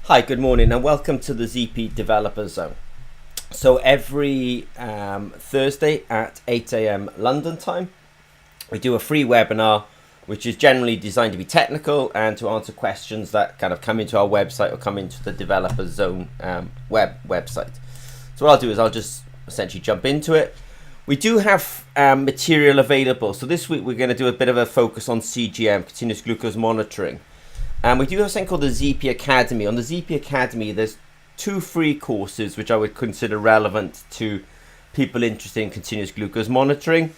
Hi, good morning and welcome to the ZP Developer Zone. So every Thursday at 8 a.m. London time, we do a free webinar which is generally designed to be technical and to answer questions that kind of come into our website or come into the Developer Zone website. So what I'll do is I'll just essentially jump into it. We do have material available. So this week we're going to do a bit of a focus on CGM, continuous glucose monitoring. And we do have something called the ZP Academy. On the ZP Academy, there's 2 free courses which I would consider relevant to people interested in continuous glucose monitoring.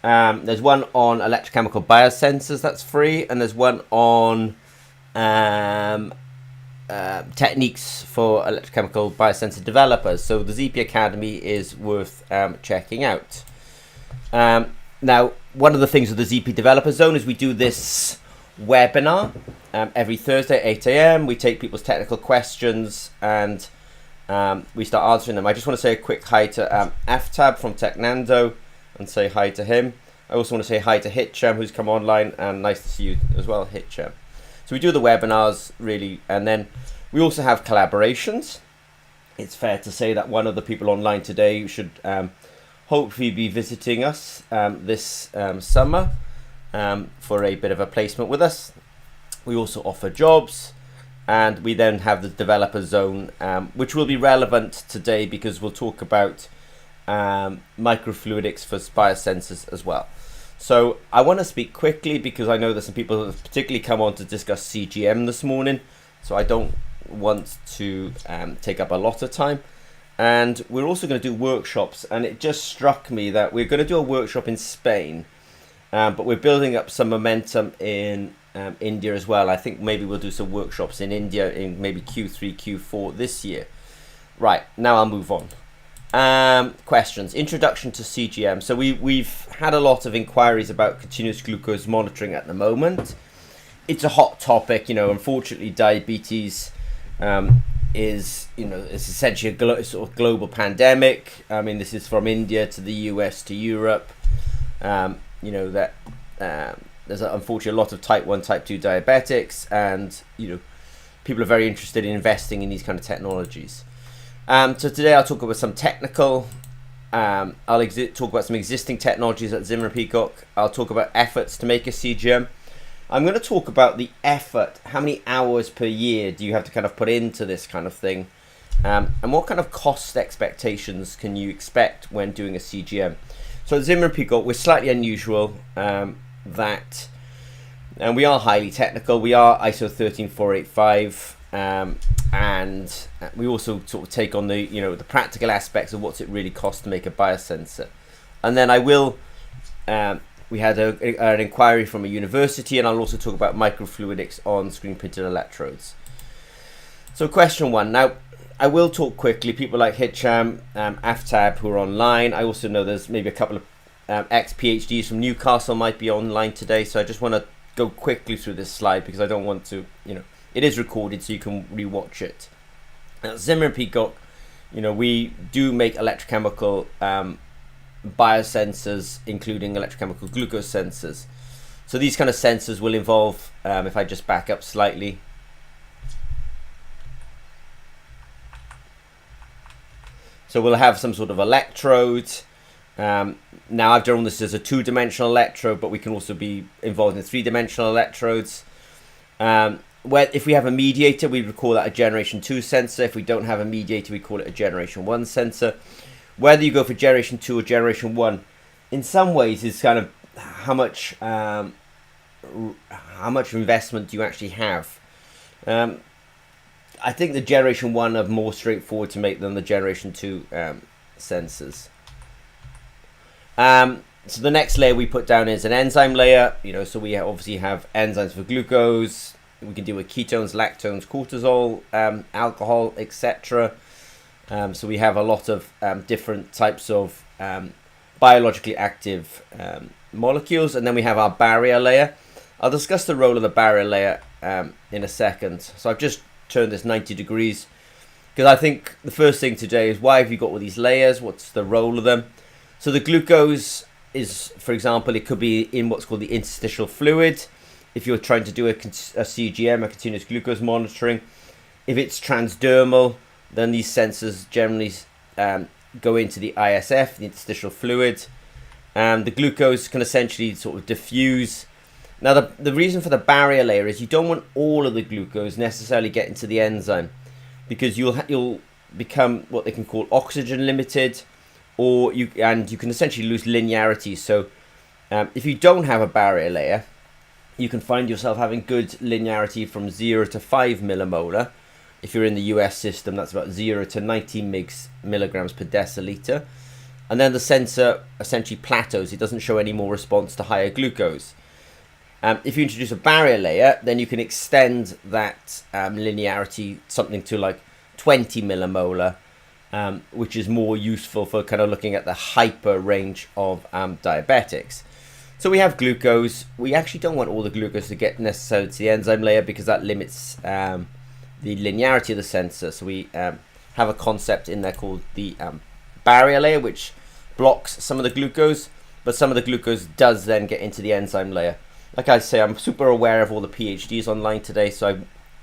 There's one on electrochemical biosensors that's free, and there's one on techniques for electrochemical biosensor developers. So the ZP Academy is worth checking out. Now, one of the things with the ZP Developer Zone is we do this webinar every Thursday at 8 a.m. We take people's technical questions and we start answering them. I just want to say a quick hi to Aftab from Technando and say hi to him. I also want to say hi to Hitcham, who's come online, and nice to see you as well, Hitcham. So we do the webinars really, and then we also have collaborations. It's fair to say that one of the people online today should hopefully be visiting us this summer for a bit of a placement with us. We also offer jobs, and we then have the Developer Zone, which will be relevant today because we'll talk about microfluidics for biosensors as well. So I want to speak quickly because I know there's some people that have particularly come on to discuss CGM this morning, so I don't want to take up a lot of time. And we're also going to do workshops, and it just struck me that we're going to do a workshop in Spain, but we're building up some momentum in India as well. I think maybe we'll do some workshops in India in maybe Q3, Q4 this year. Right, now I'll move on. Questions. Introduction to CGM. So we've had a lot of inquiries about continuous glucose monitoring at the moment. It's a hot topic, unfortunately diabetes is it's essentially a sort of global pandemic. I mean, this is from India to the US to Europe. There's unfortunately a lot of type 1, type 2 diabetics, and people are very interested in investing in these kind of technologies. So today I'll talk about some technical, I'll talk about some existing technologies at Zimmer Peacock. I'll talk about efforts to make a CGM. I'm going to talk about the effort, how many hours per year do you have to kind of put into this kind of thing, and what kind of cost expectations can you expect when doing a CGM. So at Zimmer Peacock, we're slightly unusual, and we are highly technical. We are ISO 13485, and we also sort of take on the the practical aspects of what's it really cost to make a biosensor. And then I will we had an inquiry from a university, and I'll also talk about microfluidics on screen printed electrodes. So question 1. Now I will talk quickly. People like Hitcham, Aftab, who are online. I also know there's maybe a couple of ex-PhDs from Newcastle might be online today, so I just want to go quickly through this slide because I don't want to, it is recorded so you can rewatch it. Now, Zimmer and Peacock, we do make electrochemical biosensors, including electrochemical glucose sensors. So these kind of sensors will involve, if I just back up slightly, so we'll have some sort of electrode. Now I've drawn this as a 2-dimensional electrode, but we can also be involved in 3-dimensional electrodes. Where if we have a mediator, we would call that a generation 2 sensor. If we don't have a mediator, we call it a generation 1 sensor. Whether you go for generation 2 or generation 1, in some ways is kind of how much investment do you actually have. I think the generation 1 are more straightforward to make than the generation 2 sensors. So the next layer we put down is an enzyme layer. So we obviously have enzymes for glucose. We can deal with ketones, lactones, cortisol, alcohol, etc. So we have a lot of different types of biologically active molecules, and then we have our barrier layer. I'll discuss the role of the barrier layer in a second. So I've just turned this 90 degrees because I think the first thing today is why have you got all these layers? What's the role of them? So the glucose is, for example, it could be in what's called the interstitial fluid. If you're trying to do a CGM, a continuous glucose monitoring, If it's transdermal, then these sensors generally go into the ISF, the interstitial fluid. The glucose can essentially sort of diffuse. Now, the reason for the barrier layer is you don't want all of the glucose necessarily get into the enzyme, because you'll become what they can call oxygen limited, or you can essentially lose linearity. So if you don't have a barrier layer, you can find yourself having good linearity from 0 to 5 millimolar. If you're in the US system, that's about 0 to 90 milligrams per deciliter. And then the sensor essentially plateaus. It doesn't show any more response to higher glucose. If you introduce a barrier layer, then you can extend that linearity something to like 20 millimolar, which is more useful for kind of looking at the hyper range of diabetics. So we have glucose. We actually don't want all the glucose to get necessarily to the enzyme layer, because that limits the linearity of the sensor. So we have a concept in there called the barrier layer, which blocks some of the glucose, but some of the glucose does then get into the enzyme layer. Like I say, I'm super aware of all the PhDs online today, so I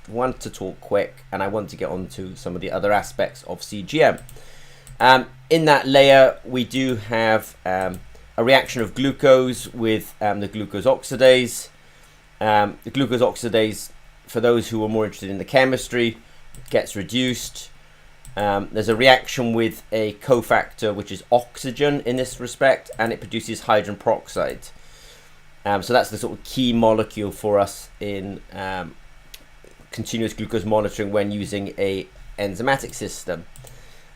want to talk quick, and I want to get on to some of the other aspects of CGM. In that layer, we do have a reaction of glucose with the glucose oxidase. The glucose oxidase, for those who are more interested in the chemistry, gets reduced. There's a reaction with a cofactor, which is oxygen in this respect, and it produces hydrogen peroxide. So that's the sort of key molecule for us in continuous glucose monitoring when using a enzymatic system.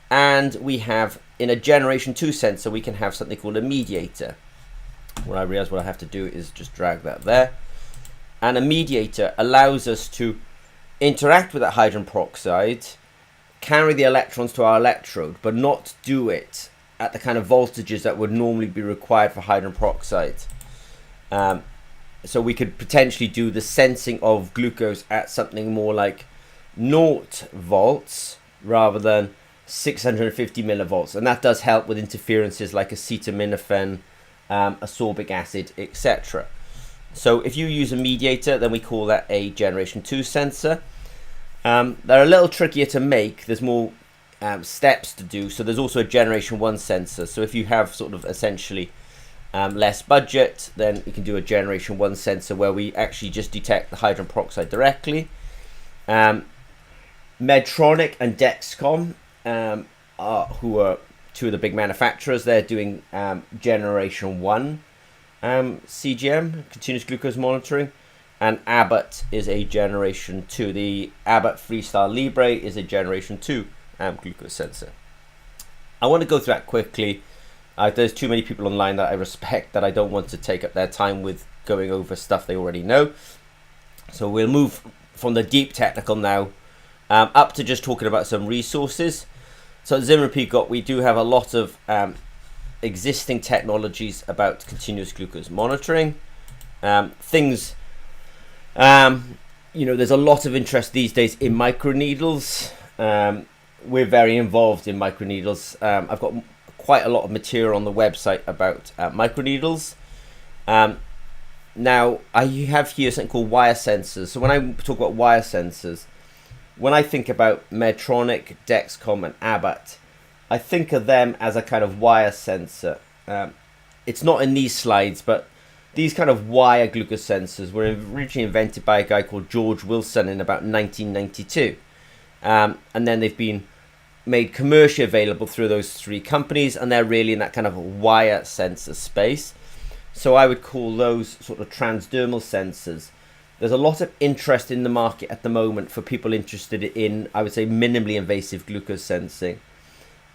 And we have, in a generation 2 sensor, we can have something called a mediator. What I realize what I have to do is just drag that there. And a mediator allows us to interact with that hydrogen peroxide, carry the electrons to our electrode, but not do it at the kind of voltages that would normally be required for hydrogen peroxide. So we could potentially do the sensing of glucose at something more like 0 volts rather than 650 millivolts, and that does help with interferences like acetaminophen, ascorbic acid, etc. So if you use a mediator, then we call that a generation 2 sensor. They're a little trickier to make. There's more steps to do. So there's also a generation 1 sensor. So if you have sort of essentially less budget, then you can do a generation 1 sensor where we actually just detect the hydrogen peroxide directly. Medtronic and Dexcom, who are two of the big manufacturers, they're doing generation 1 CGM, continuous glucose monitoring, and Abbott is a generation 2. The Abbott Freestyle Libre is a generation 2 glucose sensor. I want to go through that quickly. There's too many people online that I respect that I don't want to take up their time with going over stuff they already know. So we'll move from the deep technical now up to just talking about some resources. So at Zimmer Peacock, we do have a lot of existing technologies about continuous glucose monitoring. There's a lot of interest these days in microneedles. We're very involved in microneedles. I've got quite a lot of material on the website about microneedles. Now, I have here something called wire sensors. So when I talk about wire sensors, when I think about Medtronic, Dexcom, and Abbott, I think of them as a kind of wire sensor. It's not in these slides, but these kind of wire glucose sensors were originally invented by a guy called George Wilson in about 1992. And then they've been made commercially available through those 3 companies, and they're really in that kind of wire sensor space. So I would call those sort of transdermal sensors. There's a lot of interest in the market at the moment for people interested in, I would say, minimally invasive glucose sensing.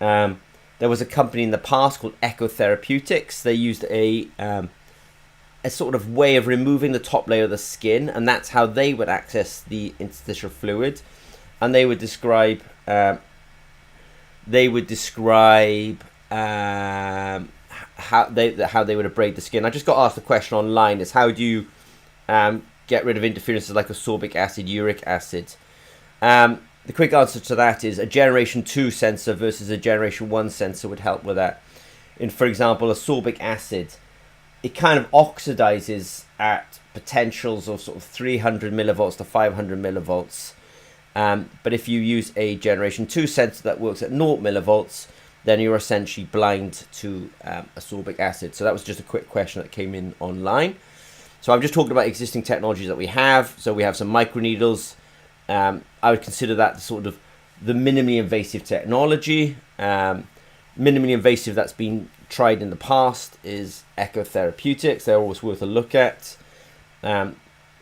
There was a company in the past called Echo Therapeutics. They used a sort of way of removing the top layer of the skin, and that's how they would access the interstitial fluid. And they would describe how they would abrade the skin. I just got asked a question online: is how do you get rid of interferences like ascorbic acid, uric acid? The quick answer to that is a generation 2 sensor versus a generation 1 sensor would help with that. In, for example, ascorbic acid, it kind of oxidizes at potentials of sort of 300 millivolts to 500 millivolts. But if you use a generation 2 sensor that works at 0 millivolts, then you're essentially blind to ascorbic acid. So that was just a quick question that came in online. So I'm just talking about existing technologies that we have. So we have some microneedles. I would consider that sort of the minimally invasive technology. Minimally invasive that's been tried in the past is echotherapeutics. They're always worth a look at.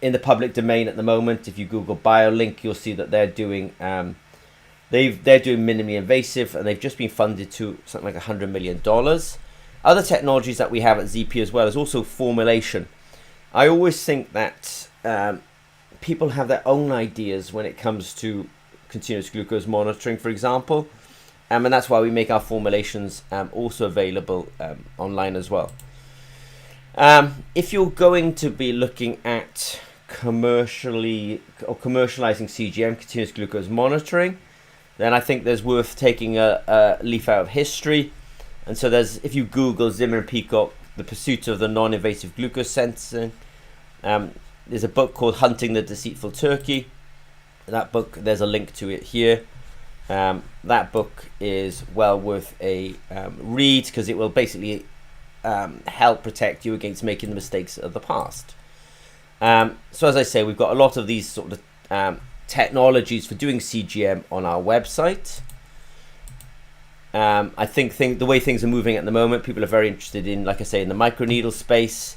In the public domain at the moment, if you Google BioLink, you'll see that they're doing they're doing minimally invasive, and they've just been funded to something like $100 million. Other technologies that we have at ZP as well is also formulation. I always think that people have their own ideas when it comes to continuous glucose monitoring, for example, and that's why we make our formulations also available online as well. If you're going to be looking at commercializing CGM, continuous glucose monitoring, then I think there's worth taking a leaf out of history. And so if you Google Zimmer and Peacock, the pursuit of the non-invasive glucose sensing, there's a book called Hunting the Deceitful Turkey. That book, there's a link to it here. That book is well worth a read, because it will basically help protect you against making the mistakes of the past. So as I say, we've got a lot of these sort of technologies for doing CGM on our website. I think the way things are moving at the moment, people are very interested in, like I say, in the microneedle space.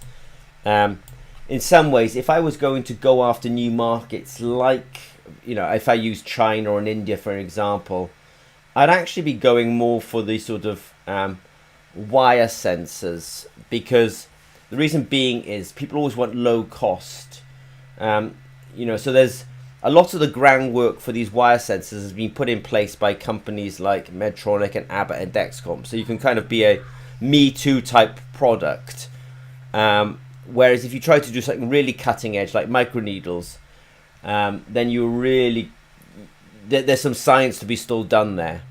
In some ways, if I was going to go after new markets, like, if I use China or in India, for an example, I'd actually be going more for the sort of wire sensors, because the reason being is people always want low cost. So there's a lot of the groundwork for these wire sensors has been put in place by companies like Medtronic and Abbott and Dexcom. So you can kind of be a Me Too type product. Whereas if you try to do something really cutting edge like microneedles, then there's some science to be still done there,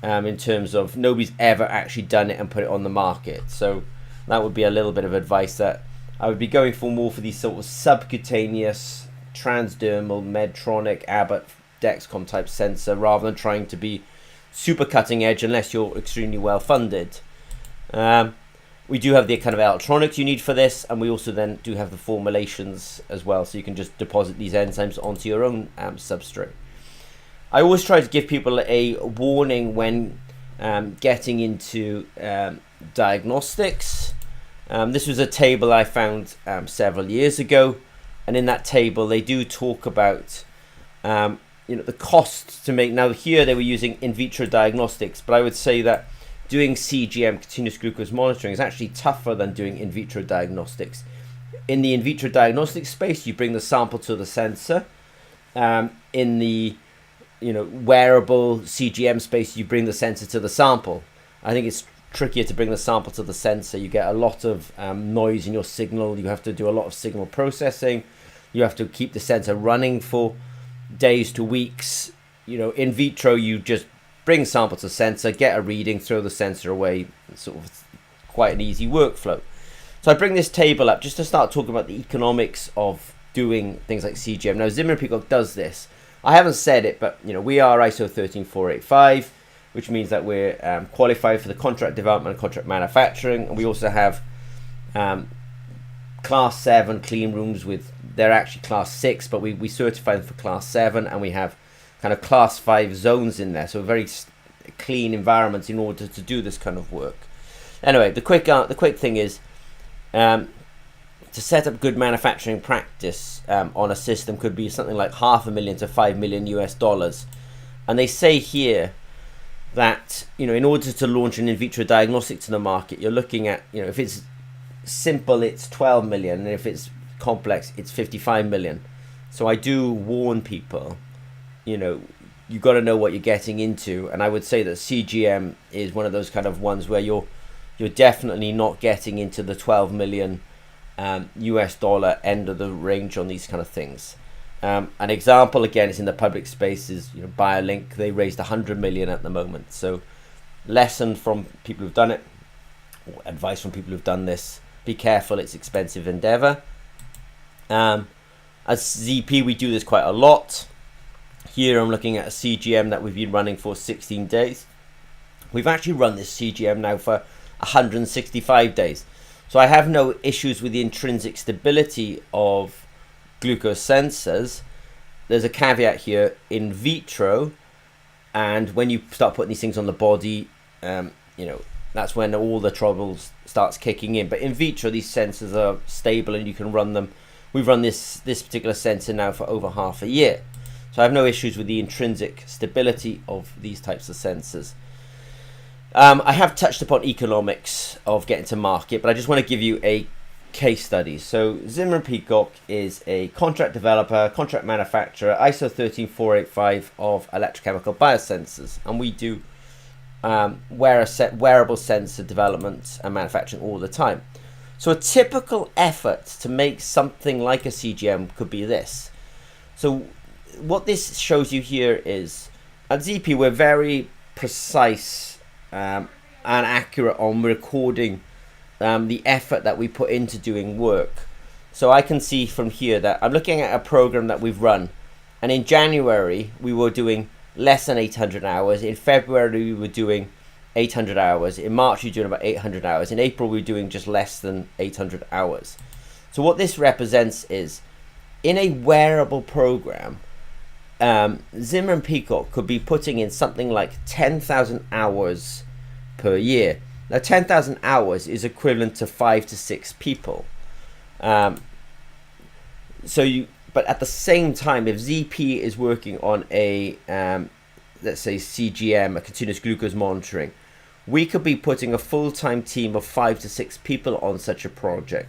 in terms of nobody's ever actually done it and put it on the market. So that would be a little bit of advice that I would be going for, more for these sort of subcutaneous, transdermal, Medtronic, Abbott, Dexcom type sensor, rather than trying to be super cutting edge unless you're extremely well funded. We do have the kind of electronics you need for this, and we also then do have the formulations as well, so you can just deposit these enzymes onto your own substrate. I always try to give people a warning when getting into diagnostics. This was a table I found several years ago, and in that table they do talk about the cost to make. Now here they were using in vitro diagnostics, but I would say that doing CGM, continuous glucose monitoring, is actually tougher than doing in vitro diagnostics. In the in vitro diagnostic space, you bring the sample to the sensor. In the wearable CGM space, you bring the sensor to the sample. I think it's trickier to bring the sample to the sensor. You get a lot of noise in your signal. You have to do a lot of signal processing. You have to keep the sensor running for days to weeks. In vitro, you just bring sample to sensor, get a reading, throw the sensor away. It's sort of quite an easy workflow. So I bring this table up just to start talking about the economics of doing things like CGM. Now Zimmer and Peacock does this. I haven't said it, but we are ISO 13485, which means that we're qualified for the contract development and contract manufacturing, and we also have class 7 clean rooms they're actually class 6, but we certify them for class 7, and we have kind of class 5 zones in there, so very clean environments in order to do this kind of work. Anyway, the quick thing is to set up good manufacturing practice on a system could be something like $500,000 to $5 million US, and they say here that in order to launch an in vitro diagnostic to the market, you're looking at if it's simple, it's 12 million, and if it's complex, it's 55 million. So I do warn people, you got to know what you're getting into, and I would say that CGM is one of those kind of ones where you're definitely not getting into the 12 million US dollar end of the range on these kind of things. An example again is in the public space is BioLink. They raised 100 million at the moment. So lesson from people who've done it, or advice from people who've done this: be careful, it's expensive endeavor. As ZP, we do this quite a lot. Here I'm looking at a CGM that we've been running for 16 days. We've actually run this CGM now for 165 days. So I have no issues with the intrinsic stability of glucose sensors. There's a caveat here, in vitro, and when you start putting these things on the body, that's when all the troubles starts kicking in. But in vitro, these sensors are stable and you can run them. We've run this particular sensor now for over half a year. So I have no issues with the intrinsic stability of these types of sensors. I have touched upon economics of getting to market, but I just want to give you a case study. So Zimmer & Peacock is a contract developer, contract manufacturer, ISO 13485 of electrochemical biosensors, and we do wearable sensor development and manufacturing all the time. So a typical effort to make something like a CGM could be this. So what this shows you here is, at ZP we're very precise and accurate on recording the effort that we put into doing work. So I can see from here that I'm looking at a program that we've run, and in January we were doing less than 800 hours, in February we were doing 800 hours, in March we were doing about 800 hours, in April we were doing just less than 800 hours. So what this represents is, in a wearable program, Zimmer & Peacock could be putting in something like 10,000 hours per year. Now 10,000 hours is equivalent to 5 to 6 people. But at the same time, if ZP is working on a, let's say CGM, a continuous glucose monitoring, we could be putting a full-time team of 5 to 6 people on such a project.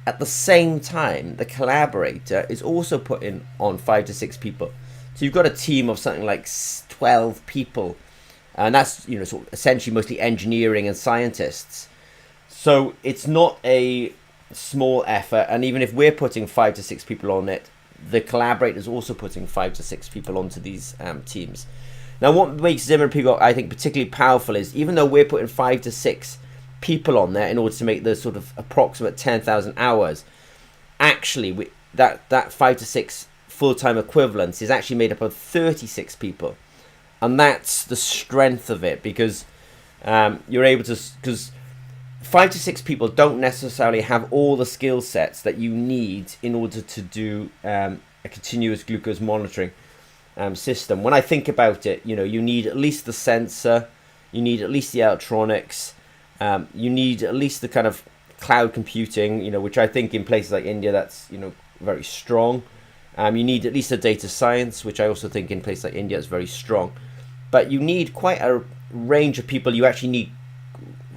At the same time, the collaborator is also putting on 5 to 6 people. So you've got a team of something like 12 people, and that's sort of essentially mostly engineering and scientists. So it's not a small effort, and even if we're putting 5 to 6 people on it, the collaborator is also putting 5 to 6 people onto these teams. Now, what makes Zimmer & Peacock, I think, particularly powerful is, even though we're putting 5 to 6 people on there in order to make the sort of approximate 10,000 hours, actually that 5 to 6 full-time equivalents is actually made up of 36 people. And that's the strength of it, because you're able to, because 5 to 6 people don't necessarily have all the skill sets that you need in order to do a continuous glucose monitoring system. When I think about it, you need at least the sensor, you need at least the electronics, you need at least the kind of cloud computing, which I think in places like India that's very strong. You need at least the data science, which I also think in places like India is very strong. But you need quite a range of people. You actually need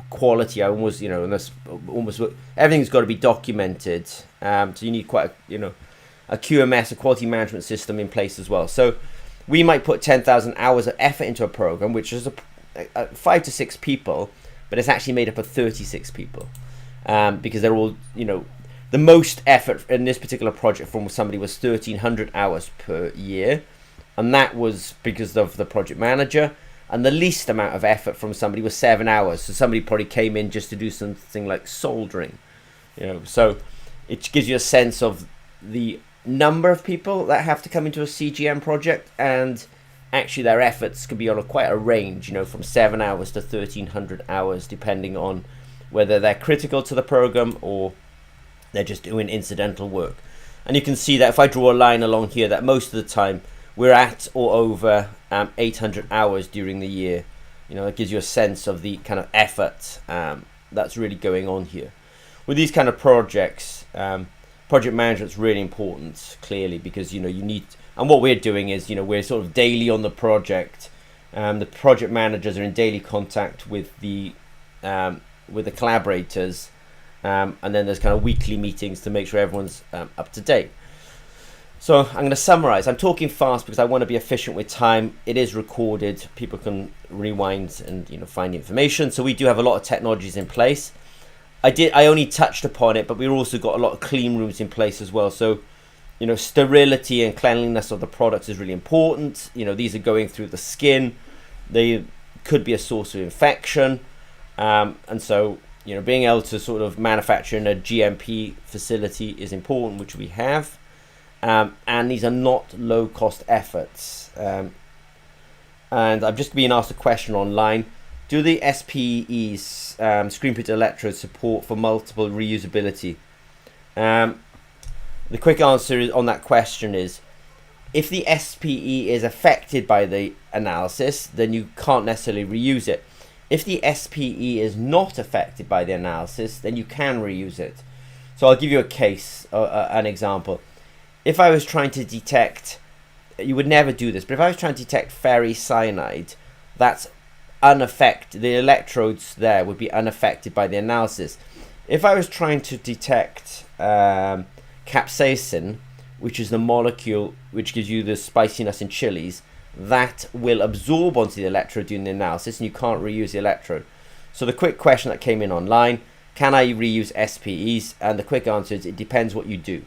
quality. And that's almost everything's got to be documented. So you need quite a QMS, a quality management system in place as well. So we might put 10,000 hours of effort into a program, which is a 5 to 6 people, but it's actually made up of 36 people, because they're all the most effort in this particular project from somebody was 1,300 hours per year, and that was because of the project manager. And the least amount of effort from somebody was 7 hours. So somebody probably came in just to do something like soldering, So it gives you a sense of the number of people that have to come into a CGM project, and actually their efforts could be on quite a range, from 7 hours to 1,300 hours, depending on whether they're critical to the program or they're just doing incidental work. And you can see that if I draw a line along here, that most of the time we're at or over 800 hours during the year. It gives you a sense of the kind of effort that's really going on here. With these kind of projects, project management's really important, clearly, because you need, and what we're doing is we're sort of daily on the project. The project managers are in daily contact with the collaborators, and then there's kind of weekly meetings to make sure everyone's up to date. So I'm going to summarize. I'm talking fast because I want to be efficient with time. It is recorded. People can rewind and find information. So we do have a lot of technologies in place. I only touched upon it, but we've also got a lot of clean rooms in place as well. So sterility and cleanliness of the products is really important. These are going through the skin. They could be a source of infection, and so being able to sort of manufacture in a GMP facility is important, which we have. and these are not low-cost efforts. And I've just been asked a question online: do the SPEs, screen printed electrodes, support for multiple reusability? The quick answer on that question is, if the SPE is affected by the analysis, then you can't necessarily reuse it. If the SPE is not affected by the analysis, then you can reuse it. So I'll give you a case, an example. If I was trying to detect, you would never do this, but if I was trying to detect ferricyanide, that's unaffected. The electrodes there would be unaffected by the analysis. If I was trying to detect capsaicin, which is the molecule which gives you the spiciness in chilies, that will absorb onto the electrode during the analysis, and you can't reuse the electrode. So the quick question that came in online: can I reuse SPEs? And the quick answer is, it depends what you do.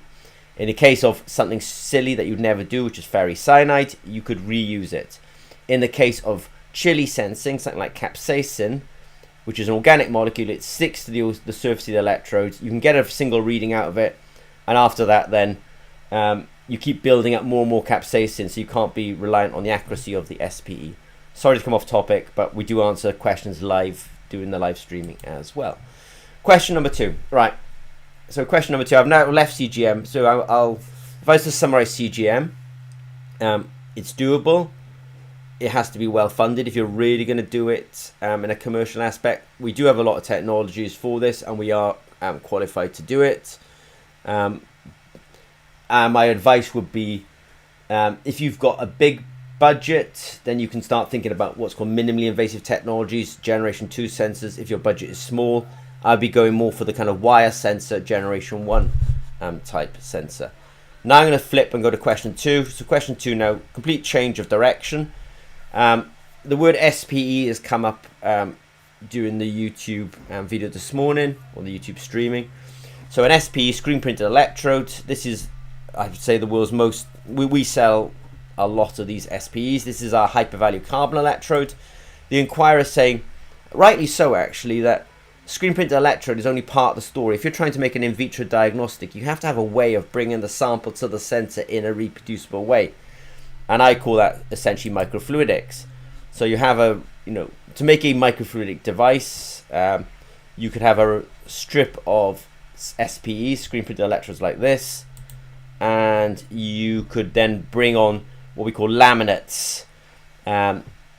In the case of something silly that you'd never do, which is ferricyanide, you could reuse it. In the case of chili sensing, something like capsaicin, which is an organic molecule, it sticks to the surface of the electrode. You can get a single reading out of it, and after that then you keep building up more and more capsaicin, so you can't be reliant on the accuracy of the SPE. Sorry to come off topic, but we do answer questions live, doing the live streaming as well. Question number 2. Right. So question number 2, I've now left CGM. So if I was to summarize CGM, it's doable. It has to be well funded if you're really going to do it in a commercial aspect. We do have a lot of technologies for this, and we are qualified to do it. And my advice would be, if you've got a big budget, then you can start thinking about what's called minimally invasive technologies, generation 2 sensors. If your budget is small, I'd be going more for the kind of wire sensor, generation 1 type sensor. Now I'm going to flip and go to question 2. So question 2 now, complete change of direction. The word SPE has come up during the YouTube video this morning, or the YouTube streaming. So an SPE, screen printed electrode. This is, I would say, the world's most, we sell a lot of these SPEs. This is our hypervalue carbon electrode. The Inquirer is saying, rightly so actually, that screen printed electrode is only part of the story. If you're trying to make an in vitro diagnostic, you have to have a way of bringing the sample to the sensor in a reproducible way. And I call that essentially microfluidics. So you have to make a microfluidic device, you could have a strip of SPEs, screen printed electrodes like this, and you could then bring on what we call laminates,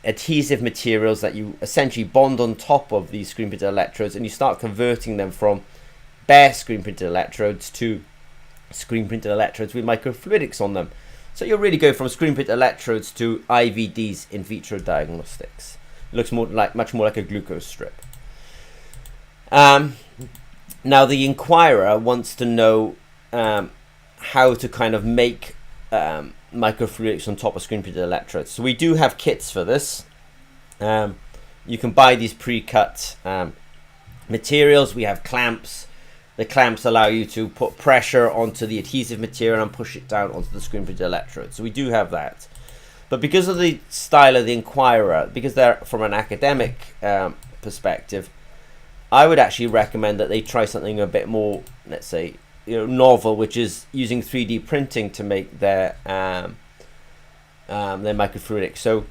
adhesive materials that you essentially bond on top of these screen printed electrodes, and you start converting them from bare screen printed electrodes to screen printed electrodes with microfluidics on them. So you'll really go from screen printed electrodes to IVDs, in vitro diagnostics. It looks much more like a glucose strip. Now the Inquirer wants to know how to kind of make microfluidics on top of screen printed electrodes. So we do have kits for this. You can buy these pre-cut materials. We have clamps. The clamps allow you to put pressure onto the adhesive material and push it down onto the screen printed electrode. So we do have that. But because of the style of the Inquirer, because they're from an academic perspective, I would actually recommend that they try something a bit more, let's say, novel, which is using 3D printing to make their microfluidics. So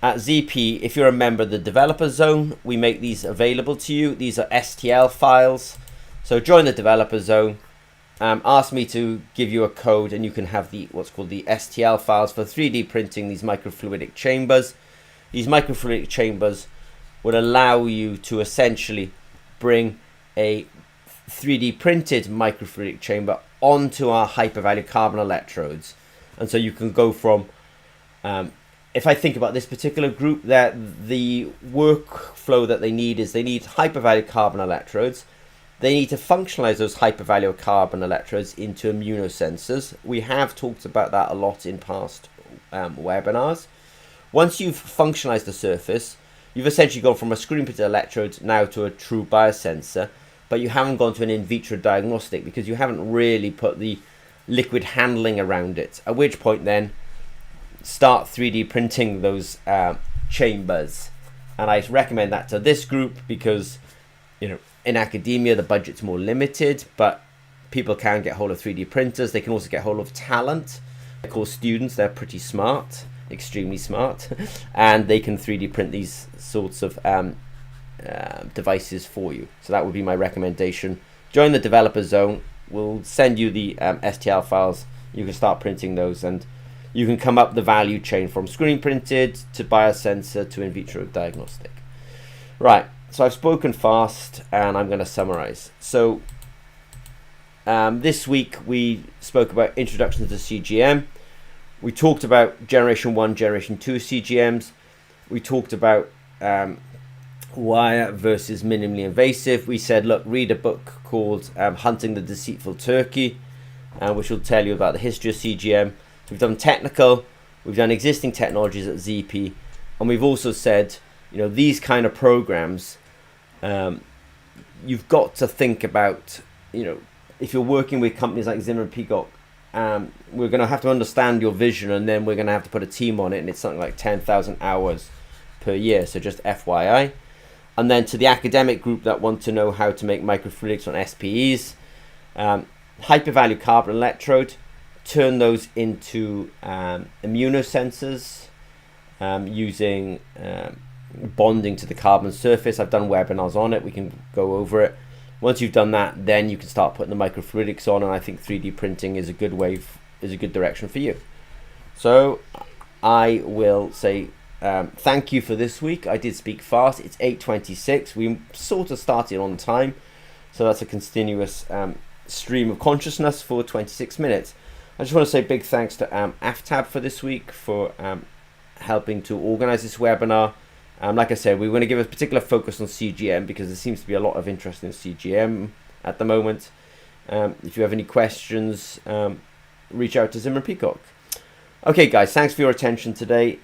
at ZP, if you're a member of the developer zone, we make these available to you. These are STL files. So join the developer zone, ask me to give you a code, and you can have what's called the STL files for 3D printing these microfluidic chambers. These microfluidic chambers would allow you to essentially bring a 3D printed microfluidic chamber onto our hypervalue carbon electrodes. And so you can go from, if I think about this particular group, that the workflow that they need is they need hypervalue carbon electrodes. They need to functionalize those hypervalue carbon electrodes into immunosensors. We have talked about that a lot in past webinars. Once you've functionalized the surface, you've essentially gone from a screen printed electrode now to a true biosensor, but you haven't gone to an in vitro diagnostic because you haven't really put the liquid handling around it. At which point then start 3D printing those chambers. And I recommend that to this group because, in academia the budget's more limited, but people can get hold of 3D printers. They can also get hold of talent. I call students, they're pretty smart, extremely smart, and they can 3D print these sorts of devices for you. So that would be my recommendation. Join the developer zone. We'll send you the STL files. You can start printing those, and you can come up the value chain from screen printed to biosensor to in vitro diagnostic. Right, so I've spoken fast and I'm going to summarize. So this week we spoke about introduction to CGM. We talked about generation 1, generation 2 CGMs. We talked about wire versus minimally invasive. We said, look, read a book called Hunting the Deceitful Turkey, which will tell you about the history of CGM. We've done technical, we've done existing technologies at ZP, and we've also said, you know, these kind of programs, you've got to think about, you know, if you're working with companies like Zimmer and Peacock, we're going to have to understand your vision, and then we're going to have to put a team on it, and it's something like 10,000 hours per year, so just FYI. And then to the academic group that want to know how to make microfluidics on SPEs, hypervalue carbon electrode, turn those into immunosensors using bonding to the carbon surface. I've done webinars on it, we can go over it. Once you've done that, then you can start putting the microfluidics on, and I think 3D printing is a good is a good direction for you. So I will say thank you for this week. I did speak fast. It's 8:26. We sort of started on time, so that's a continuous stream of consciousness for 26 minutes. I just want to say big thanks to AFTAB for this week for helping to organize this webinar. Like I said, we want to give a particular focus on CGM because there seems to be a lot of interest in CGM at the moment. If you have any questions, reach out to Zimmer Peacock. Okay, guys, thanks for your attention today.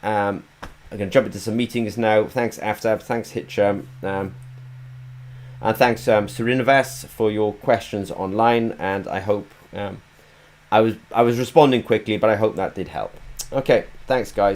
I'm going to jump into some meetings now. Thanks, AFTAB. Thanks, Hitcham. And thanks, Srinivas, for your questions online. And I hope I was responding quickly, but I hope that did help. Okay, thanks, guys.